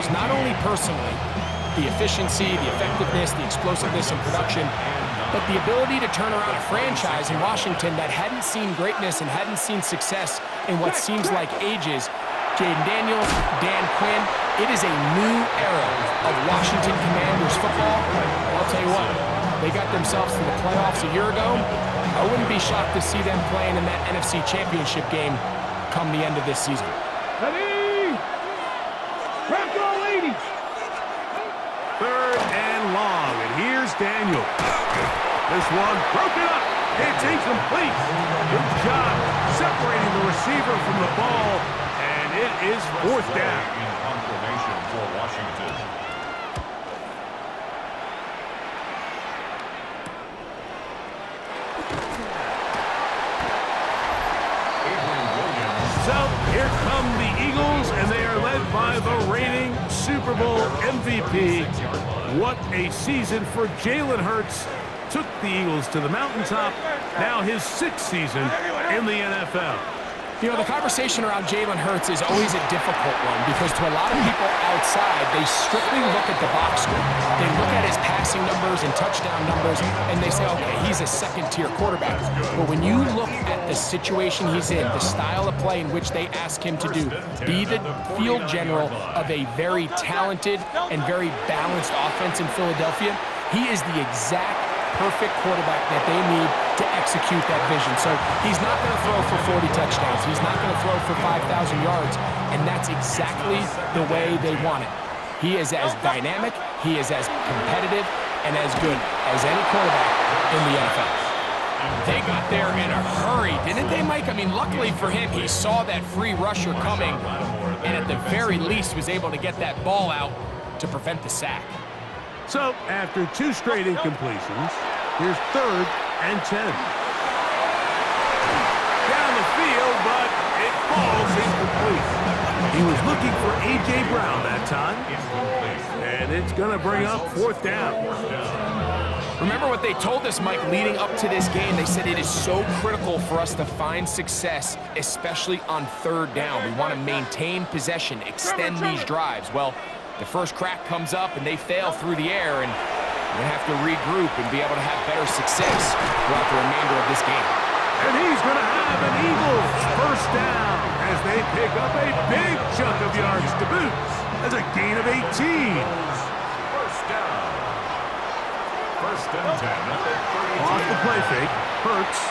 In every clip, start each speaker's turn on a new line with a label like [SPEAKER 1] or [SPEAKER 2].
[SPEAKER 1] stars, not only personally, the efficiency, the effectiveness, the explosiveness and production, but the ability to turn around a franchise in Washington that hadn't seen greatness and hadn't seen success in what seems like ages. Jayden Daniels, Dan Quinn, it is a new era of Washington Commanders football. I'll tell you what, they got themselves to the playoffs a year ago. I wouldn't be shocked to see them playing in that NFC Championship game come the end of this season.
[SPEAKER 2] Ready? Crack on, ladies!
[SPEAKER 3] 3rd and long, and here's Daniel. This one broken up. It's incomplete. Good job separating the receiver from the ball, and it is 4th down.
[SPEAKER 4] Confirmation for Washington.
[SPEAKER 3] So here come the Eagles, and they are led by the reigning Super Bowl MVP. What a season for Jalen Hurts. Took the Eagles to the mountaintop. Now his 6th season in the NFL.
[SPEAKER 1] You know, the conversation around Jalen Hurts is always a difficult one because to a lot of people outside, they strictly look at the box score. They look at his passing numbers and touchdown numbers, and they say, okay, he's a second-tier quarterback. But when you look at the situation he's in, the style of play in which they ask him to do, be the field general of a very talented and very balanced offense in Philadelphia, he is the exact perfect quarterback that they need to execute that vision. So he's not going to throw for 40 touchdowns. He's not going to throw for 5,000 yards, and that's exactly the way they want it. He is as dynamic, he is as competitive, and as good as any quarterback in the NFL. They got there in a hurry, didn't they, Mike? I mean, luckily for him, he saw that free rusher coming, and at the very least was able to get that ball out to prevent the sack.
[SPEAKER 3] So, after 2 straight incompletions, here's 3rd and 10. Down the field, but it falls incomplete. He was looking for A.J. Brown that time, and it's going to bring up 4th down.
[SPEAKER 1] Remember what they told us, Mike, leading up to this game? They said it is so critical for us to find success, especially on 3rd down. We want to maintain possession, extend these drives. Well, the first crack comes up, and they fail through the air, and we're going to have to regroup and be able to have better success throughout the remainder of this game.
[SPEAKER 3] And he's going to have an Eagles 1st down as they pick up a big chunk of yards to boot. That's a gain of 18.
[SPEAKER 4] 1st down. 1st and 10 at the 32.
[SPEAKER 3] Off the play fake, Hurts.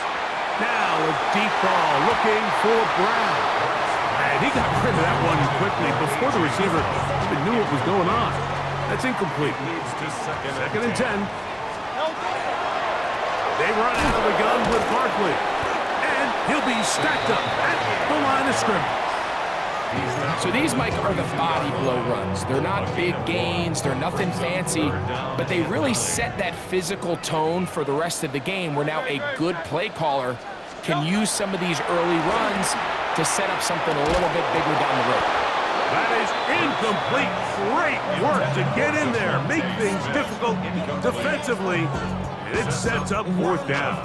[SPEAKER 3] Now a deep ball looking for Brown. And he got rid of that one quickly before the receiver even knew what was going on. That's incomplete. 2nd and 10. They run out of the gun with Barkley. And he'll be stacked up at the line of scrimmage.
[SPEAKER 1] So these, Mike, are the body blow runs. They're not big gains, they're nothing fancy, but they really set that physical tone for the rest of the game where now a good play caller can use some of these early runs to set up something a little bit bigger down the road.
[SPEAKER 3] That is incomplete. Great work to get in there, make things difficult defensively, and it sets up 4th down.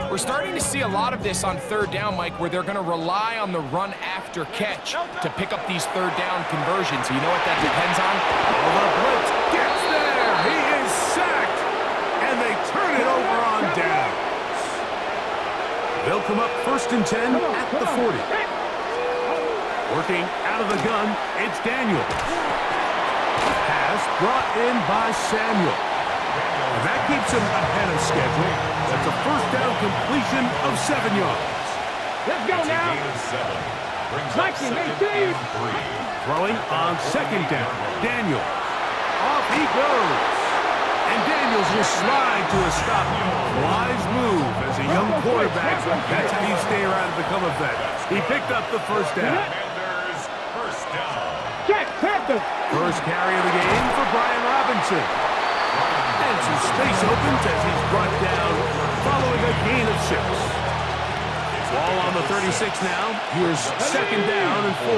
[SPEAKER 1] We're starting to see a lot of this on 3rd down, Mike, where they're going to rely on the run after catch to pick up these 3rd down conversions. You know what that depends on?
[SPEAKER 3] Well, the blitz gets there. He is sacked, and they turn it over on down. They'll come up 1st and 10 at the 40. Working out of the gun, it's Daniel. Pass brought in by Samuel. And that keeps him ahead of schedule. That's a 1st down completion of 7 yards.
[SPEAKER 2] Let's go now.
[SPEAKER 4] Second and 3.
[SPEAKER 3] Throwing on 2nd down. Daniel. Off he goes. And Daniels will slide to a stop. Wise move as a young quarterback. That's how you stay around and become a vet. He picked up the 1st down.
[SPEAKER 4] Commanders 1st down.
[SPEAKER 2] Check, Panther.
[SPEAKER 3] First carry of the game for Brian Robinson. And some space opens as he's brought down following a gain of 6. Ball on the 36 now. Here's 2nd down and 4.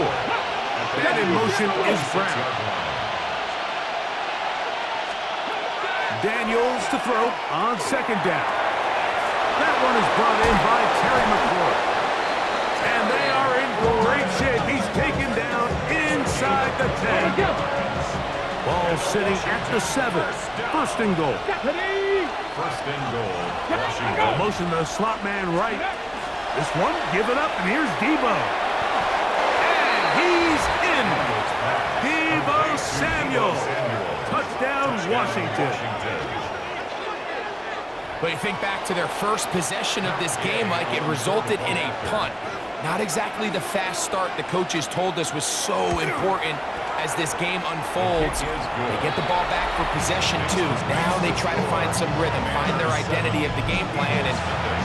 [SPEAKER 3] And in motion is Brown. Daniels to throw on 2nd down. That one is brought in by Terry McLaurin. And they are in great shape. He's taken down inside the 10. Ball sitting at the 7. First and goal.
[SPEAKER 2] Ready.
[SPEAKER 4] First and goal. Washington.
[SPEAKER 3] They'll motion the slot man right. This one, give it up, and here's Debo. And he's in. Debo Samuel. Touchdown, Washington.
[SPEAKER 1] But you think back to their first possession of this game, like it resulted in a punt. Not exactly the fast start the coaches told us was so important as this game unfolds. They get the ball back for possession too. Now they try to find some rhythm, find their identity of the game plan, and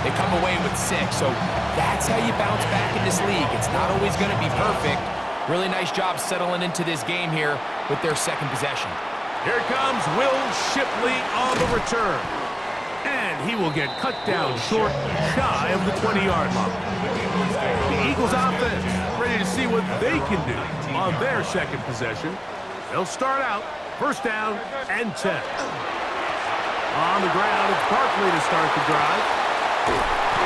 [SPEAKER 1] they come away with 6. So that's how you bounce back in this league. It's not always going to be perfect. Really nice job settling into this game here with their second possession.
[SPEAKER 3] Here comes Will Shipley on the return. And he will get cut down short, shy of the 20-yard line. The Eagles offense ready to see what they can do on their second possession. They'll start out first down and 10. On the ground, it's Barkley to start the drive.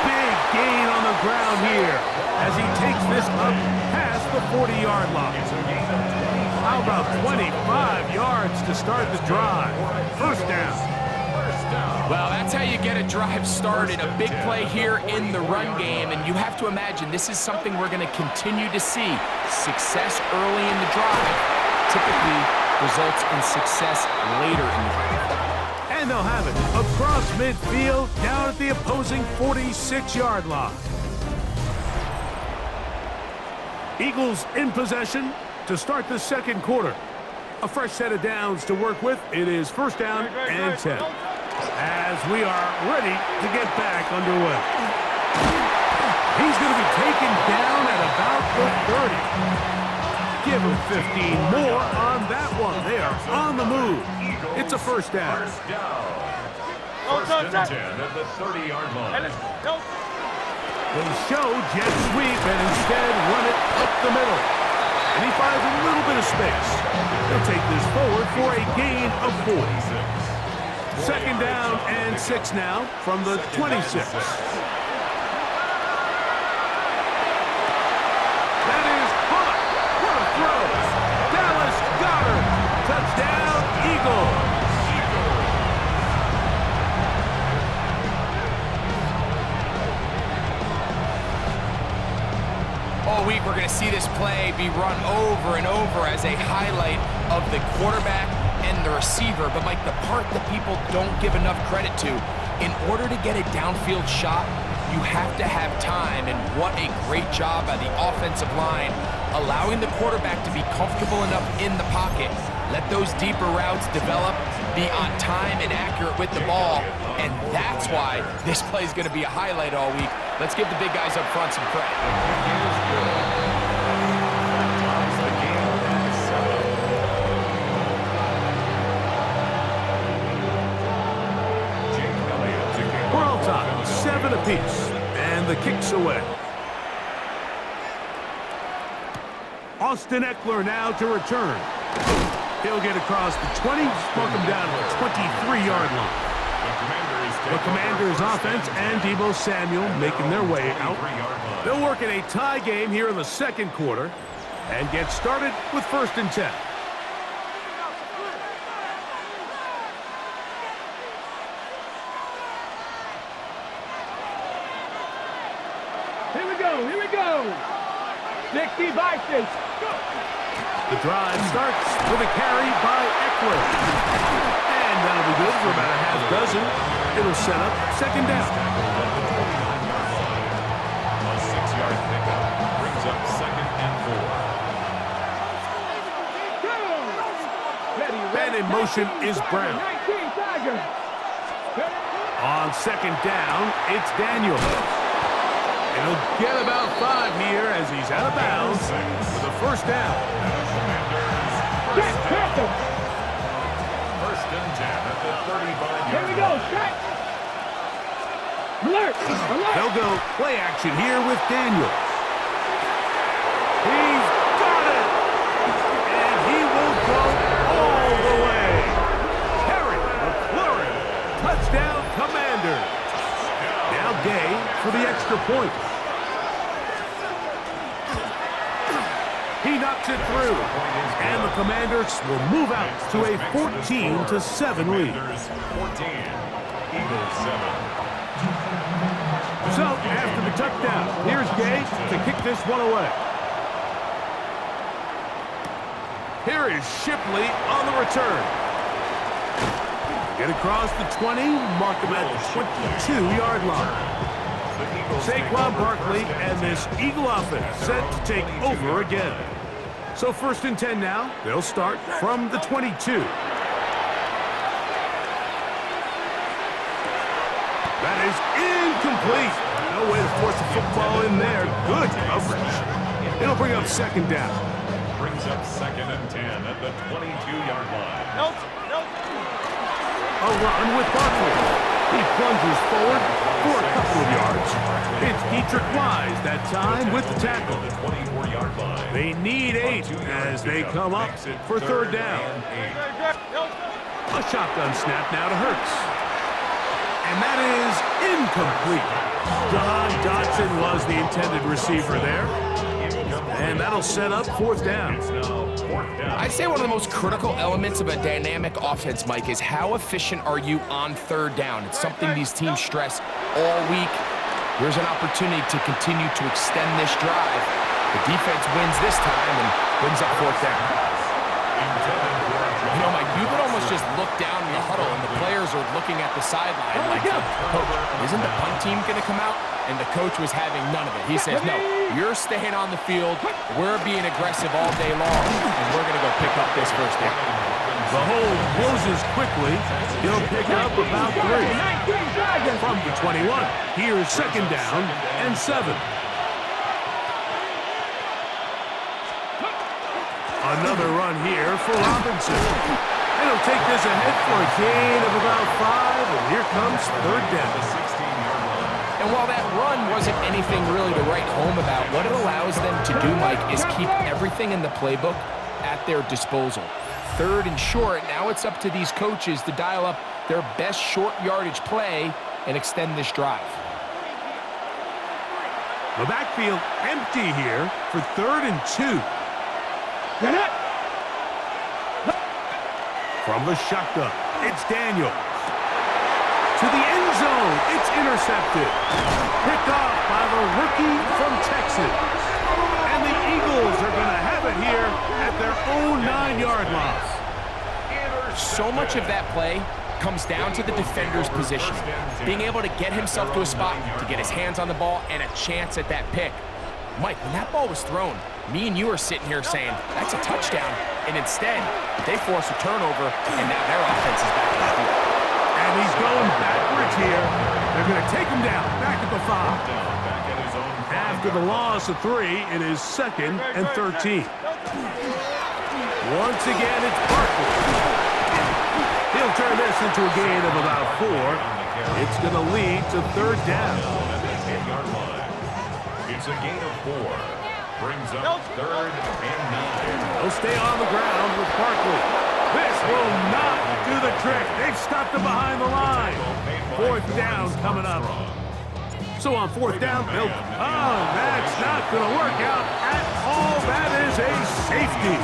[SPEAKER 3] Big gain on the ground here as he takes this up past the 40-yard line. How about 25 yards to start the drive? First down.
[SPEAKER 1] Well, that's how you get a drive started. A big play here in the run game, and you have to imagine this is something we're going to continue to see. Success early in the drive typically results in success later in the drive.
[SPEAKER 3] And they'll have it across midfield down at the opposing 46-yard line. Eagles in possession to start the second quarter. A fresh set of downs to work with. It is first down and 10. As we are ready to get back underway. He's going to be taken down at about the 30. Give him 15 more on that one. They are on the move. It's a first down.
[SPEAKER 4] First and 10 at the 30-yard line.
[SPEAKER 3] They show jet sweep and instead run it up the middle. And he finds a little bit of space. They'll take this forward for a gain of 4. Second down and 6 now from the 26. That is caught. What a throw. Dallas Goedert. Touchdown, Eagles.
[SPEAKER 1] All week we're going to see this play be run over and over as a highlight of the quarterback and the receiver. But Mike, the part that people don't give enough credit to, in order to get a downfield shot, you have to have time, and what a great job by the offensive line, allowing the quarterback to be comfortable enough in the pocket, let those deeper routes develop, be on time and accurate with the ball, and that's why this play is going to be a highlight all week. Let's give the big guys up front some credit.
[SPEAKER 3] We're on top, 7 apiece, and the kick's away. Austin Eckler now to return. He'll get across the 20, spark him down to the 23-yard line. The Commanders offense and Debo Samuel making their way out. They'll work in a tie game here in the second quarter and get started with first and 10.
[SPEAKER 2] Here we go. 60 Vikings.
[SPEAKER 3] The drive starts with a carry by Eckler. And that'll be good for about a half dozen. It'll set up second down.
[SPEAKER 4] A 6-yard pickup brings up second and 4.
[SPEAKER 3] Man in motion is Brown. On second down, it's Daniels. And he'll get about 5 here as he's out of bounds for the first down.
[SPEAKER 4] First and 10 at the 35-yard
[SPEAKER 2] Here we go, check. Alert.
[SPEAKER 3] They'll go play action here with Daniels. He's got it! And he will go all the way. Harry McLaurin, touchdown Commanders. Now Gay for the extra point. He knocked gets it through. And the Commanders will move out to a 14-7 lead.
[SPEAKER 4] Commanders 14, Eagles 7.
[SPEAKER 3] So, after the touchdown, here's Gay to kick this one away. Here is Shipley on the return. Get across the 20, mark him at the 22-yard line. Saquon Barkley and this Eagle offense set to take over again. So 1st and 10 now. They'll start from the 22. That is incomplete. No way to force the football in there. Good coverage. It'll bring up 2nd down.
[SPEAKER 4] Brings up 2nd and 10 at the 22-yard line.
[SPEAKER 3] A run with Barkley. He plunges forward for a couple of yards. It's Dietrich Wise that time with the tackle.
[SPEAKER 4] The 24-yard line.
[SPEAKER 3] They need 8 as they come up for 3rd down. A shotgun snap now to Hurts. And that is incomplete. John Dodson was the intended receiver there. And that'll set up 4th down.
[SPEAKER 1] I'd say one of the most critical elements of a dynamic offense, Mike, is how efficient are you on 3rd down. It's something these teams stress all week. Here's an opportunity to continue to extend this drive. The defense wins this time and brings up 4th down. You know, Mike, you could almost just look down in the huddle and the players are looking at the sideline like, Coach, isn't the punt team going to come out? And the coach was having none of it. He says, no, you're staying on the field. We're being aggressive all day long, and we're going to go pick up this 1st down.
[SPEAKER 3] The hole closes quickly. He'll pick up about 3. From the 21, here's 2nd down and 7. Another run here for Robinson. And he'll take this ahead for a gain of about 5, and here comes 3rd down.
[SPEAKER 1] And while that run wasn't anything really to write home about, what it allows them to do, Mike, is keep everything in the playbook at their disposal. 3rd and short, now it's up to these coaches to dial up their best short yardage play and extend this drive.
[SPEAKER 3] The backfield empty here for 3rd and 2. From the shotgun, it's Daniels. To the end zone, it's intercepted. Picked off by the rookie from Texas. And the Eagles are going to have it here at their own 9-yard line.
[SPEAKER 1] So much of that play comes down to the defender's position. Being able to get himself to a spot, to get his hands on the ball, and a chance at that pick. Mike, when that ball was thrown, me and you are sitting here saying, that's a touchdown. And instead, they force a turnover, and now their offense is back in the field.
[SPEAKER 3] And he's going backwards here. They're going to take him down, back at the 5. After the loss of 3, it is 2nd and 13. Once again, it's Barkley. He'll turn this into a gain of about 4. It's going to lead to 3rd down.
[SPEAKER 4] It's a gain of 4. Brings up 3rd and 9.
[SPEAKER 3] He'll stay on the ground with Barkley. This will not do the trick. They've stopped him behind the line. 4th down coming up. So on 4th down, that's not going to work out at all. That is a safety.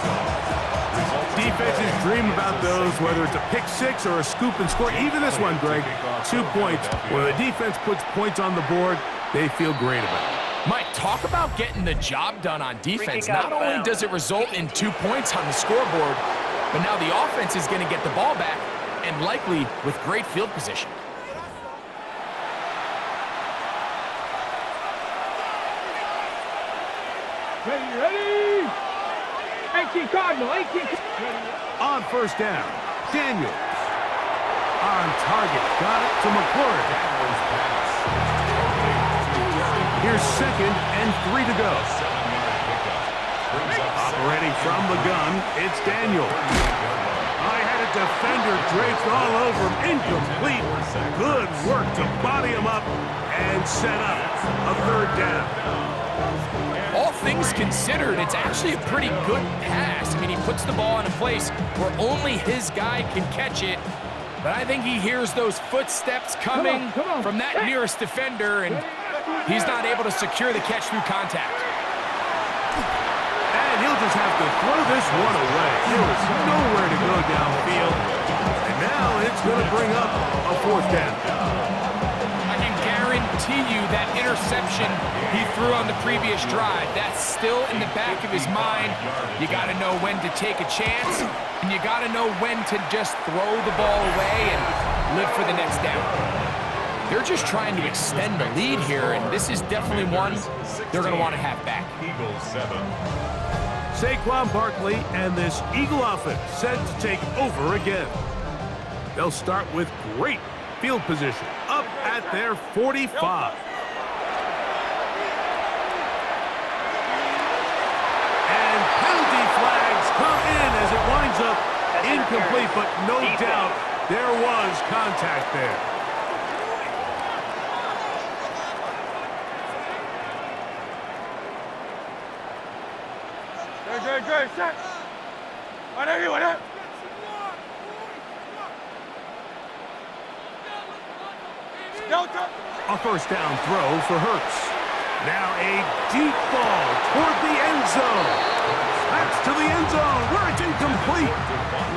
[SPEAKER 3] Defenses dream about those, whether it's a pick 6 or a scoop and score. Even this one, Greg, 2 points. When the defense puts points on the board, they feel great about it.
[SPEAKER 1] Mike, talk about getting the job done on defense. Not only does it result in 2 points on the scoreboard, but now the offense is going to get the ball back, and likely with great field position.
[SPEAKER 2] Ready? 18 Cardinal, 18.
[SPEAKER 3] On 1st down, Daniels. On target, got it to McClure. Here's 2nd and 3 to go. Operating from the gun, it's Daniel. I had a defender draped all over him. Incomplete. Good work to body him up and set up a 3rd down.
[SPEAKER 1] All things considered, it's actually a pretty good pass. I mean, he puts the ball in a place where only his guy can catch it. But I think he hears those footsteps coming from that nearest defender, and he's not able to secure the catch through contact.
[SPEAKER 3] And he'll just have to throw this one away. There was nowhere to go downfield. And now it's going to bring up a fourth down.
[SPEAKER 1] I can guarantee you that interception he threw on the previous drive, that's still in the back of his mind. You got to know when to take a chance, and you got to know when to just throw the ball away and live for the next down. They're just trying to extend the lead here, and this is definitely one they're going to want to have back.
[SPEAKER 4] Eagles 7.
[SPEAKER 3] Saquon Barkley and this Eagle offense set to take over again. They'll start with great field position up at their 45. And penalty flags come in as it winds up incomplete, but no doubt there was contact there.
[SPEAKER 2] Good, set. Whatever. Delta.
[SPEAKER 3] A first down throw for Hurts. Now a deep ball toward the end zone. That's to the end zone where it's incomplete.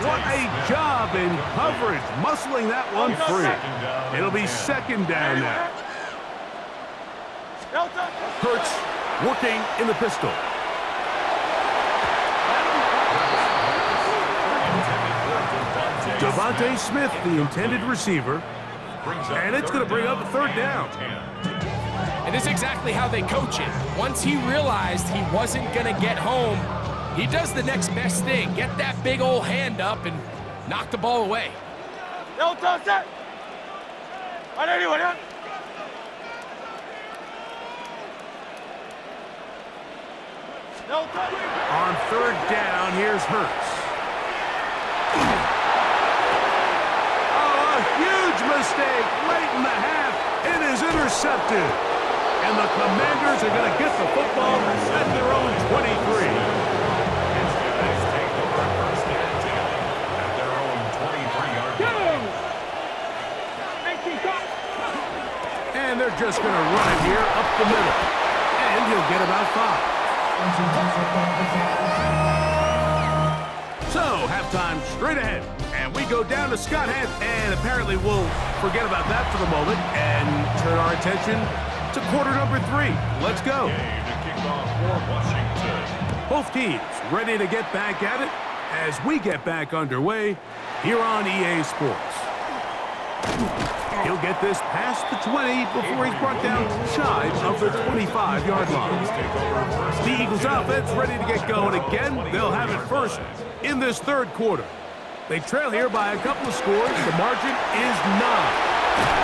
[SPEAKER 3] What a job in coverage, muscling that one free. It'll be second down now.
[SPEAKER 2] Delta.
[SPEAKER 3] Hurts working in the pistol. Devontae Smith, the intended receiver, and it's going to bring up a third down.
[SPEAKER 1] And this is exactly how they coach it. Once he realized he wasn't going to get home, he does the next best thing. Get that big old hand up and knock the ball away.
[SPEAKER 2] Delta, set. Whatever. Delta.
[SPEAKER 3] On third down, here's Hurts. Huge mistake late in the half. It is intercepted. And the Commanders are going to get the football at their own 23.
[SPEAKER 4] Take over first and 10 at their own 23-yard line.
[SPEAKER 3] And they're just going to run it here up the middle. And he'll get about 5. So, halftime straight ahead. And we go down to Scott Head, and apparently we'll forget about that for the moment and turn our attention to quarter number 3. Let's go.
[SPEAKER 4] Game to kick off for Washington.
[SPEAKER 3] Both teams ready to get back at it as we get back underway here on EA Sports. He'll get this past the 20 before he's brought down shy of the 25-yard line. The Eagles offense ready to get going again. They'll have it first in this third quarter. They trail here by a couple of scores. The margin is 9.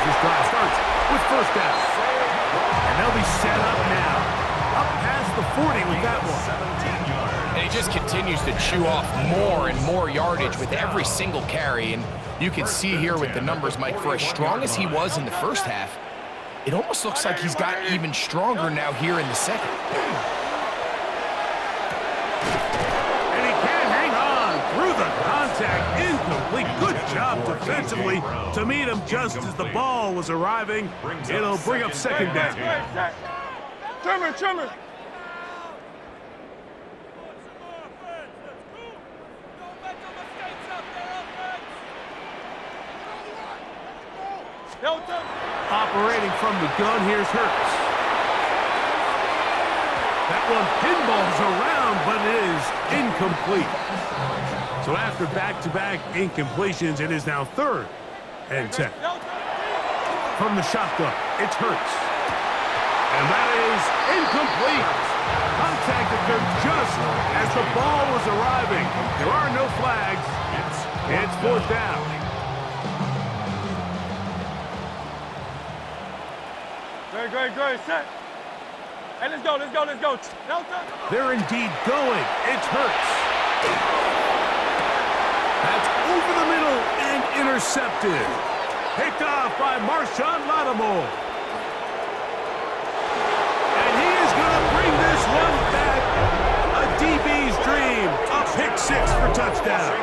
[SPEAKER 3] This drive starts with first down. And they'll be set up now. Up past the 40 with that one.
[SPEAKER 1] And he just continues to chew off more and more yardage with every single carry. And you can see here with the numbers, Mike, for as strong as he was in the first half, it almost looks like he's got even stronger now here in the second.
[SPEAKER 3] Incomplete. Good job defensively to meet him just as the ball was arriving. It'll bring up second down.
[SPEAKER 2] Trimmer. Delta.
[SPEAKER 3] Operating from the gun, here's Hurts. That one pinballs around, but it is incomplete. So after back-to-back incompletions, it is now third and 10. From the shotgun, it's Hurts. And that is incomplete. Contact occurred just as the ball was arriving. There are no flags. It's fourth down.
[SPEAKER 2] Good, set. And let's go. Delta.
[SPEAKER 3] They're indeed going. It's Hurts. That's over the middle and intercepted. Picked off by Marshawn Lattimore. And he is going to bring this one back. A DB's dream. A pick six for touchdown.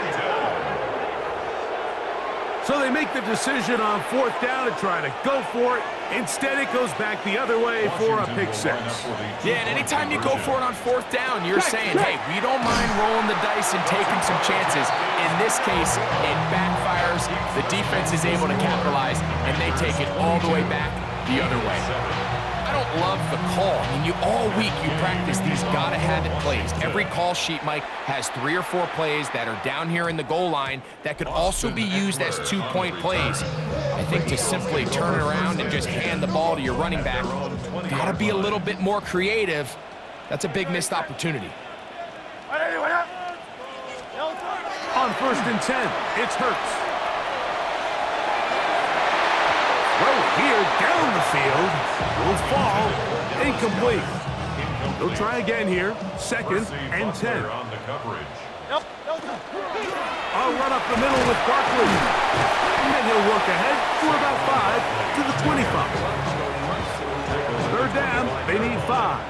[SPEAKER 3] So they make the decision on 4th down to try to go for it. Instead, it goes back the other way for a pick 6.
[SPEAKER 1] Yeah, and anytime you go for it on 4th down, you're saying, hey, we don't mind rolling the dice and taking some chances. In this case, it backfires. The defense is able to capitalize, and they take it all the way back the other way. I don't love the call. I mean, all week you practice these gotta-have-it plays. Every call sheet, Mike, has 3 or 4 plays that are down here in the goal line that could also be used as 2-point plays. I think to simply turn it around and just hand the ball to your running back, gotta be a little bit more creative. That's a big missed opportunity.
[SPEAKER 3] On 1st and 10, it's Hurts. Throw here down the field. Will fall. Incomplete. They'll try again here. 2nd and 10. I'll run up the middle with Barkley. And he'll work ahead for about 5 to the 25. 3rd down, they need 5.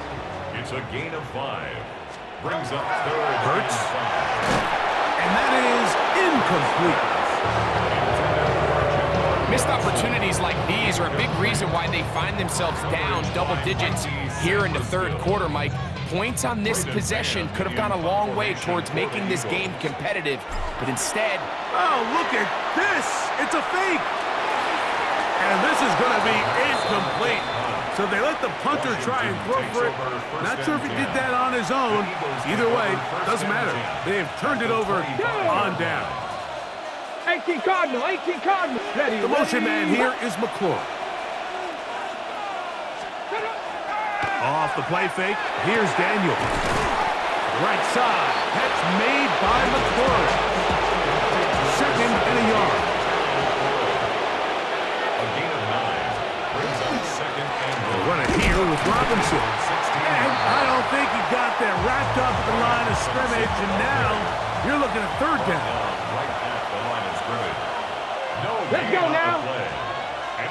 [SPEAKER 4] It's a gain of 5. Brings up 3rd.
[SPEAKER 3] Hurts. And that is incomplete.
[SPEAKER 1] Missed opportunities like these are a big reason why they find themselves down double digits here in the 3rd quarter, Mike. Points on this possession could have gone a long way towards making this game competitive, but instead...
[SPEAKER 3] Oh, look at this! It's a fake! And this is going to be incomplete. So they let the punter try and throw for it. Not sure if he did that on his own. Either way, doesn't matter. They have turned it over on down.
[SPEAKER 2] 18 Cardinal, 18 Cardinal.
[SPEAKER 3] The motion man here is McClure. Off the play fake, here's Daniel. Right side, catch made by McClure. 2nd and a yard.
[SPEAKER 4] A gain of 9. Brings up 2nd and
[SPEAKER 3] They'll run it here with Robinson. And I don't think he got that wrapped up at the line of scrimmage, and now you're looking at 3rd down.
[SPEAKER 4] Right at the line of scrimmage. No
[SPEAKER 2] Let's go now.
[SPEAKER 4] And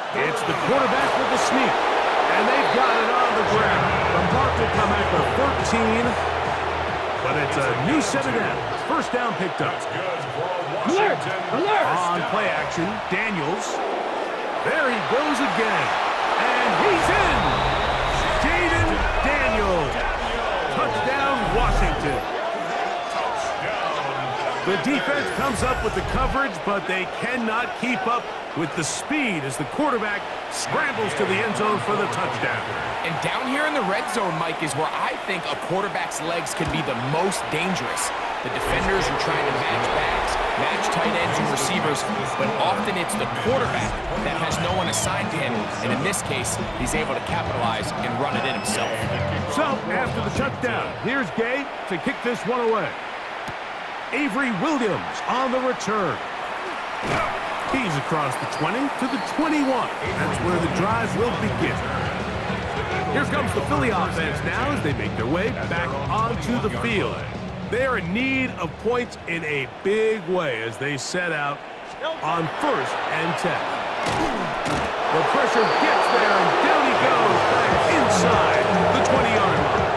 [SPEAKER 3] It's the quarterback with the sneak. And they've got it on the ground. The mark will come at the 13. But it's a new set of downs. 1st down picked up.
[SPEAKER 4] good for a
[SPEAKER 2] Alert!
[SPEAKER 4] Washington.
[SPEAKER 2] Alert!
[SPEAKER 3] On play action, Daniels. There he goes again. And he's in. Jaden Daniels. Touchdown, Washington. The defense comes up with the coverage, but they cannot keep up with the speed as the quarterback scrambles to the end zone for the touchdown.
[SPEAKER 1] And down here in the red zone, Mike, is where I think a quarterback's legs can be the most dangerous. The defenders are trying to match backs, match tight ends and receivers, but often it's the quarterback that has no one assigned to him, and in this case, he's able to capitalize and run it in himself.
[SPEAKER 3] So, after the touchdown, here's Gay to kick this one away. Avery Williams on the return. He's across the 20 to the 21. That's where the drive will begin. Here comes the Philly offense now as they make their way back onto the field. They are in need of points in a big way as they set out on 1st and 10. The pressure gets there, and down he goes back inside the 20-yard line.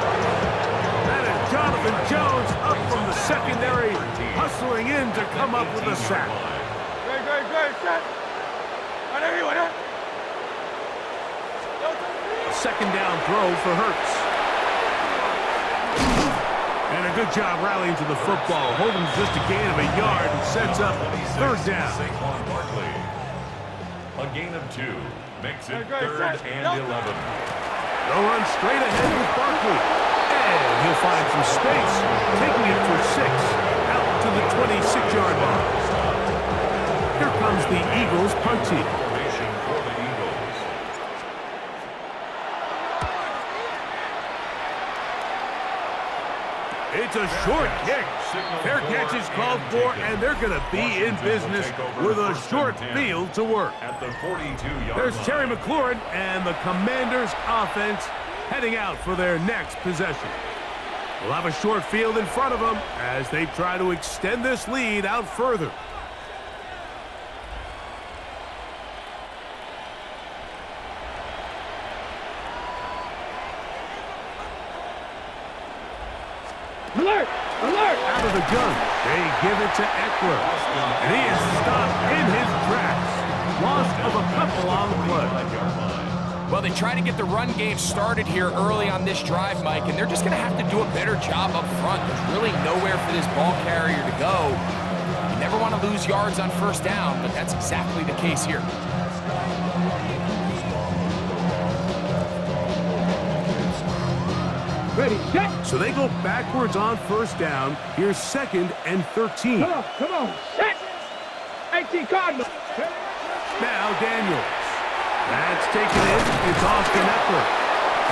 [SPEAKER 3] That is Jonathan Jones up from the secondary, hustling in to come up with a sack.
[SPEAKER 2] Great, set.
[SPEAKER 3] A 2nd down throw for Hurts. And a good job rallying to the football, holding just a gain of a yard and sets up 3rd down.
[SPEAKER 4] Saquon Barkley. A gain of 2 makes it 3rd and 11.
[SPEAKER 3] They'll run straight ahead with Barkley. And he'll find some space, taking it for 6 out to the 26-yard line. Here comes the Eagles punt team.
[SPEAKER 4] Formation for the Eagles.
[SPEAKER 3] It's a short kick. Fair catch is called for, and they're going to be in business with a short field to work.
[SPEAKER 4] At the 42-yard
[SPEAKER 3] There's
[SPEAKER 4] line.
[SPEAKER 3] Terry McLaurin and the Commanders offense heading out for their next possession. We'll have a short field in front of them as they try to extend this lead out further.
[SPEAKER 2] Alert! Alert!
[SPEAKER 3] Out of the gun, they give it to Eckler. And he is stopped in his tracks. Loss of a couple on the play.
[SPEAKER 1] Well, they try to get the run game started here early on this drive, Mike, and they're just going to have to do a better job up front. There's really nowhere for this ball carrier to go. You never want to lose yards on first down, but that's exactly the case here.
[SPEAKER 2] Ready, set.
[SPEAKER 3] So they go backwards on first down. Here's 2nd and 13.
[SPEAKER 2] Come on, set. 18 Cardinals.
[SPEAKER 3] Now Daniels. That's taken in. It's Austin Eckler.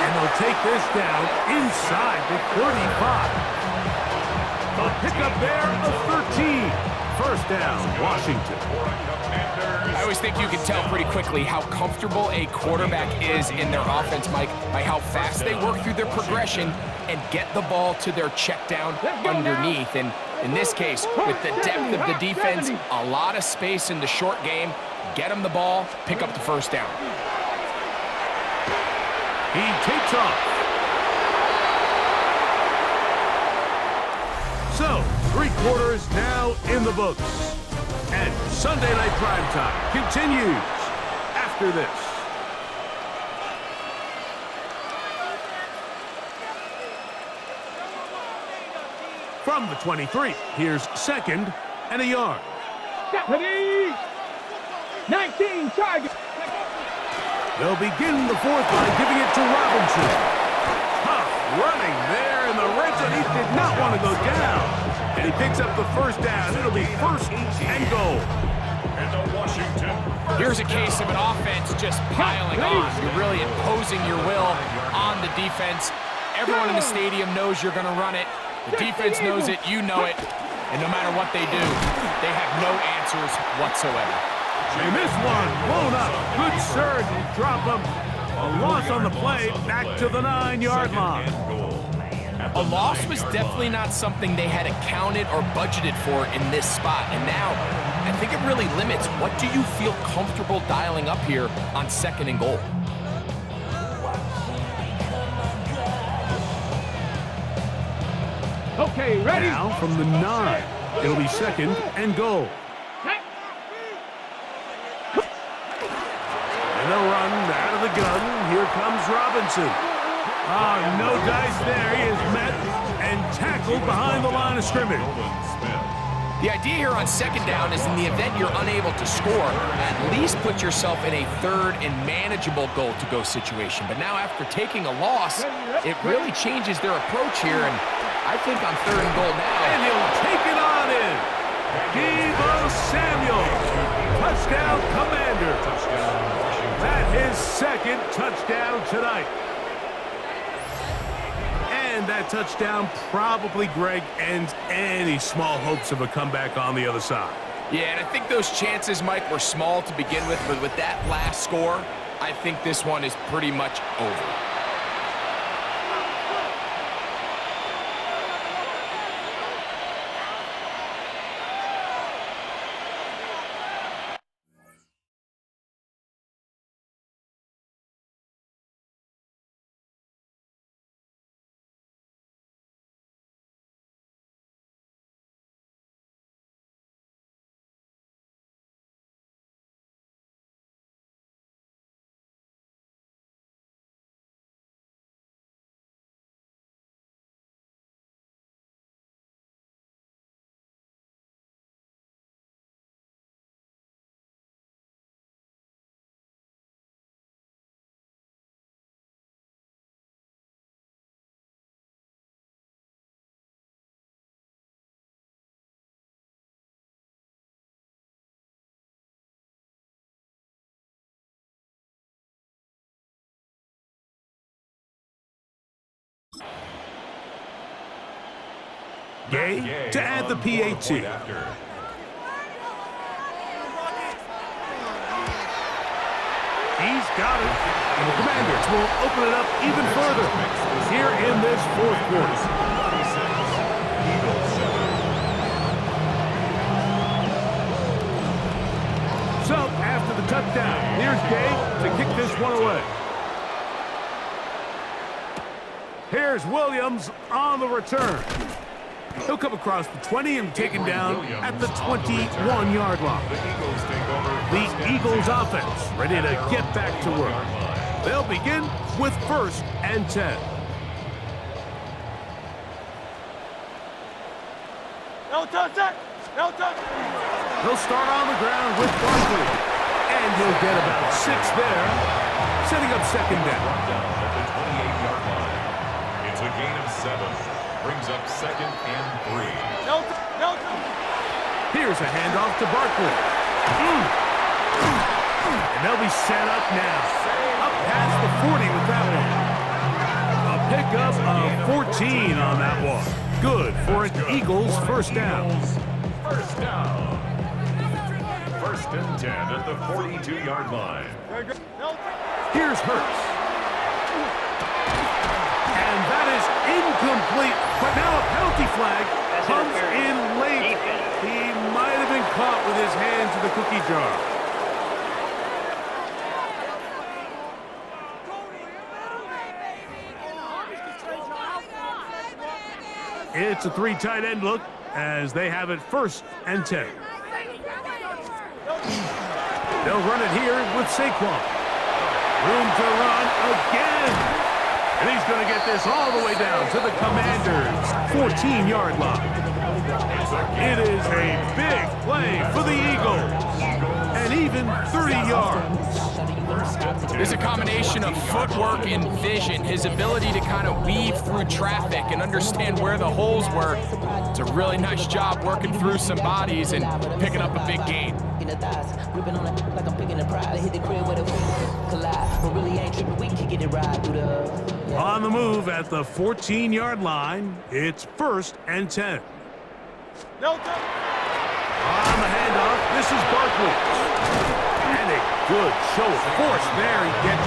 [SPEAKER 3] And they'll take this down inside the 35. A pickup there of 13. First down, Washington.
[SPEAKER 1] I always think you can tell pretty quickly how comfortable a quarterback is in their offense, Mike, by how fast they work through their progression and get the ball to their check down underneath. And in this case, with the depth of the defense, a lot of space in the short game, get them the ball, pick up the first down.
[SPEAKER 3] He takes off. So, 3 quarters now in the books. And Sunday Night Primetime continues after this. From the 23, here's 2nd and a yard.
[SPEAKER 2] Ready. 19 target.
[SPEAKER 3] They'll begin the 4th by giving it to Robinson. Tough running there in the red zone. He did not want to go down. And he picks up the first down. It'll be 1st and goal.
[SPEAKER 1] Here's a case of an offense just piling on. You're really imposing your will on the defense. Everyone in the stadium knows you're going to run it. The defense knows it, you know it. And no matter what they do, they have no answers whatsoever.
[SPEAKER 3] They miss one. Blown up. Good surge. Drop him. A loss on the play. Back to the 9-yard line.
[SPEAKER 1] A loss was definitely not something they had accounted or budgeted for in this spot. And now, I think it really limits what do you feel comfortable dialing up here on 2nd and goal.
[SPEAKER 2] Okay, ready.
[SPEAKER 3] Now from the 9, it'll be 2nd and goal. And they'll run out of the gun. Here comes Robinson. Oh, no dice there. He is met and tackled behind the line of scrimmage.
[SPEAKER 1] The idea here on 2nd down is in the event you're unable to score, at least put yourself in a 3rd and manageable goal-to-go situation. But now after taking a loss, it really changes their approach here, and I think on 3rd and goal now.
[SPEAKER 3] And he'll take it on in. Deebo Samuel. Touchdown, Commander. That his 2nd touchdown tonight. And that touchdown probably, Greg, ends any small hopes of a comeback on the other side.
[SPEAKER 1] Yeah, and I think those chances, Mike, were small to begin with, but with that last score, I think this one is pretty much over.
[SPEAKER 3] Gay to add the PAT. He's got it. And the Commanders will open it up even further here in this 4th quarter. So, after the touchdown, here's Gay to kick this one away. Here's Williams on the return. He'll come across the 20 and taken down at the 21-yard line.
[SPEAKER 4] The Eagles take over.
[SPEAKER 3] The Eagles offense ready to get back to work. They'll begin with 1st and 10.
[SPEAKER 2] No touch it. No touch.
[SPEAKER 3] He'll start on the ground with Barkley. And he'll get about 6 there, setting up 2nd down.
[SPEAKER 4] Down at the 28-yard line. It's a gain of 7. Brings up 2nd and 3.
[SPEAKER 2] No touch.
[SPEAKER 3] Here's a handoff to Barkley. And they'll be set up now. Up past the 40 with that one. A pickup of 14 on that one. Good for an Eagles 1st down.
[SPEAKER 4] 1st down. 1st and 10 at the 42-yard line.
[SPEAKER 3] Here's Hurts. And that is incomplete. But now a penalty flag comes in late. He might have been caught with his hands in the cookie jar. It's a 3 tight end look as they have it 1st and 10. They'll run it here with Saquon. Room to run again. And he's going to get this all the way down to the Commanders' 14-yard line. It is a big play for the Eagles. And even 30 yards.
[SPEAKER 1] There's a combination of footwork and vision, his ability to kind of weave through traffic and understand where the holes were. It's a really nice job working through some bodies and picking up a big gain.
[SPEAKER 3] On the move at the 14-yard line, it's 1st and 10.
[SPEAKER 2] No touch.
[SPEAKER 3] On the handoff, this is Barkley. And a good show of force there. He gets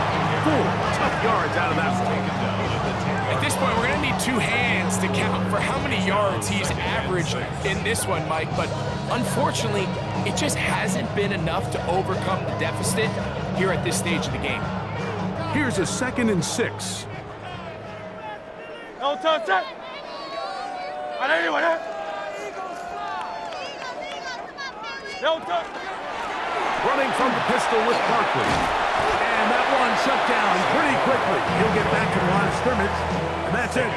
[SPEAKER 3] 4 tough yards out of that one.
[SPEAKER 1] At this point, we're going to need 2 hands to count for how many yards he's averaged in this one, Mike. But unfortunately, it just hasn't been enough to overcome the deficit here at this stage of the game.
[SPEAKER 3] Here's a 2nd and 6.
[SPEAKER 2] No touch it. No touch.
[SPEAKER 3] Running from the pistol with Barkley. And that one shut down pretty quickly. He'll get back to the line of scrimmage. And that's it.